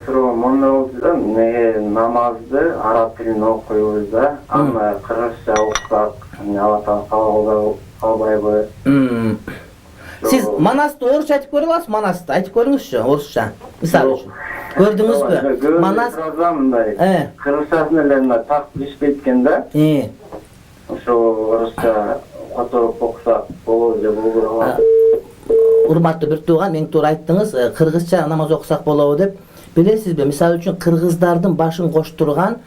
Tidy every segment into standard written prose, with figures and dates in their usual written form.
суроо мондой болду да, намазды араб тилинде окуйбуз да, аны кыргызча окусак, алатан калбайбы. Siz Manas'ta orusça айтып көрө аласыз? Manas'ta айтып көрүңүзчү, орусча. Мисалы үчүн. Көрдүңүзбү? Манас кыргызчасын эле так билишпейт экен да. Ошо орусча которуп окусак болобу же болбойбу? Урматтуу бир тууган, эң туура айттыңыз, кыргызча намаз окусак болобу деп. Билесизби, мисалы үчүн кыргыздардын башын коштурган,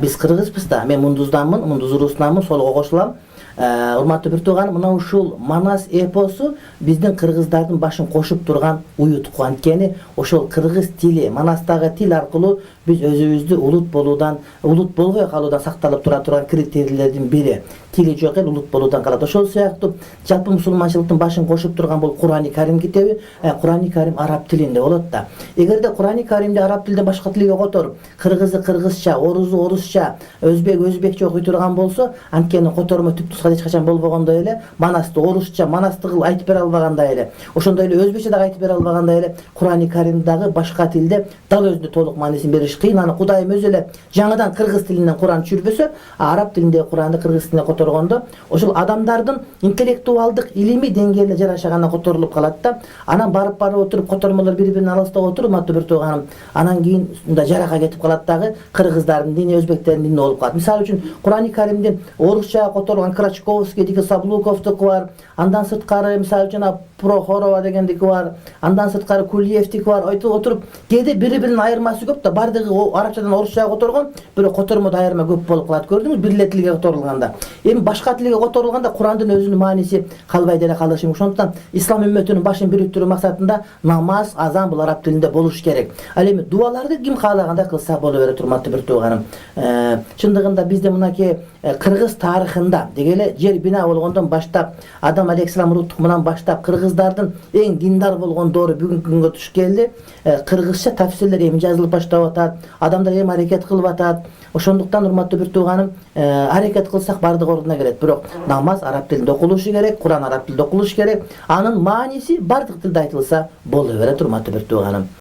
биз кыргызбыз да, мен мундузданмын, мундуз уруусунанмын, солго кошулам. Урматтуу бир тууган, мына ушул Манас эпосу биздин кыргыздардын башын кошуп турган уютку, анткени ошол кыргыз тили, Манастагы тил аркылуу биз өзүбүздү улут болбой калуудан сакталып тура турган критерийлердин бири. Тили жок эл улут болуудан калат. Ошол сыяктуу жалпы мусулманчылыктын башын кошуп турган бул Кур'ани Карим китеби, Кур'ани Карим араб тилинде болот да. Эгерде Кур'ани Каримди араб тилинде башка тилге которуп, кыргызы кыргызча, орусу орусча, өзбекче окуй турган болсо, анткени котормо түп тускан эч качан болбогондой эле, Манасты орусча, Манасты кылып айтып бере албагандай эле, ошондой эле өзбекче дагы айтып бере албагандай эле, Кур'ани Карим дагы башка тилде дал өзүнө толук маанисин бериш кыйын. Аны Кудайым өзү эле жаңыдан кыргыз тилинен Кур'ан түшүрбөсө, араб тилинде Кур'анды кыргыз тилине которгондо, ошол адамдардын интеллектуалдык илимий деңгээлине жараша гана которулуп калат да. Анан барып отуруп котормолор бири-биринен алыстап отуруп, маты бир тууганым, анан кийин мындай жарака кетип калат дагы, кыргыздардын дини, өзбектердин дини болуп калат. Мисалы үчүн Кур'ани Каримдин орусча которулган Крачковский деги, Саблуковдуку бар, андан сырткары мисалы үчүн Прохорова дегендики бар, андан сырткары Кулиевдики бар. Айтып отуруп, кээде бири-биринин айырмасы көп да, бардыгы арабчадан орусчага которгон, бирок котормодо айырма көп болуп калат. Көрдүңүз, бир эле тилге которулганда. Эми башка тилге которулганда Кур'андын өзүнүн мааниси калбай деле калышы мүмкүн. Ошондуктан ислам үммөтүнүн башын бириктирүү максатында намаз, азан бул араб тилинде болуш керек. Ал эми дуаларды ким каалагандай кылса боло берет, урматтуу бир тууганым. Чындыгында бизде мынакей кыргыз тарыхында деги эле жер бина болгондон баштап, Адам алейхиссалам урутугунан баштап кыргыздардын эң диндар болгон доору бүгүнкү күнгө туш келди. Кыргызча тафсирлер эми жазылып баштап атат, адамдар эми аракет кылып атат. Ошондуктан урматтуу бир тууганым, аракет кылсак бардык ордуна келет. Бирок намаз араб тилинде окулушу керек, Кур'ан араб тилинде окулуш керек. Анын мааниси бардык тилде айтылса боло берет, урматтуу бир тууганым.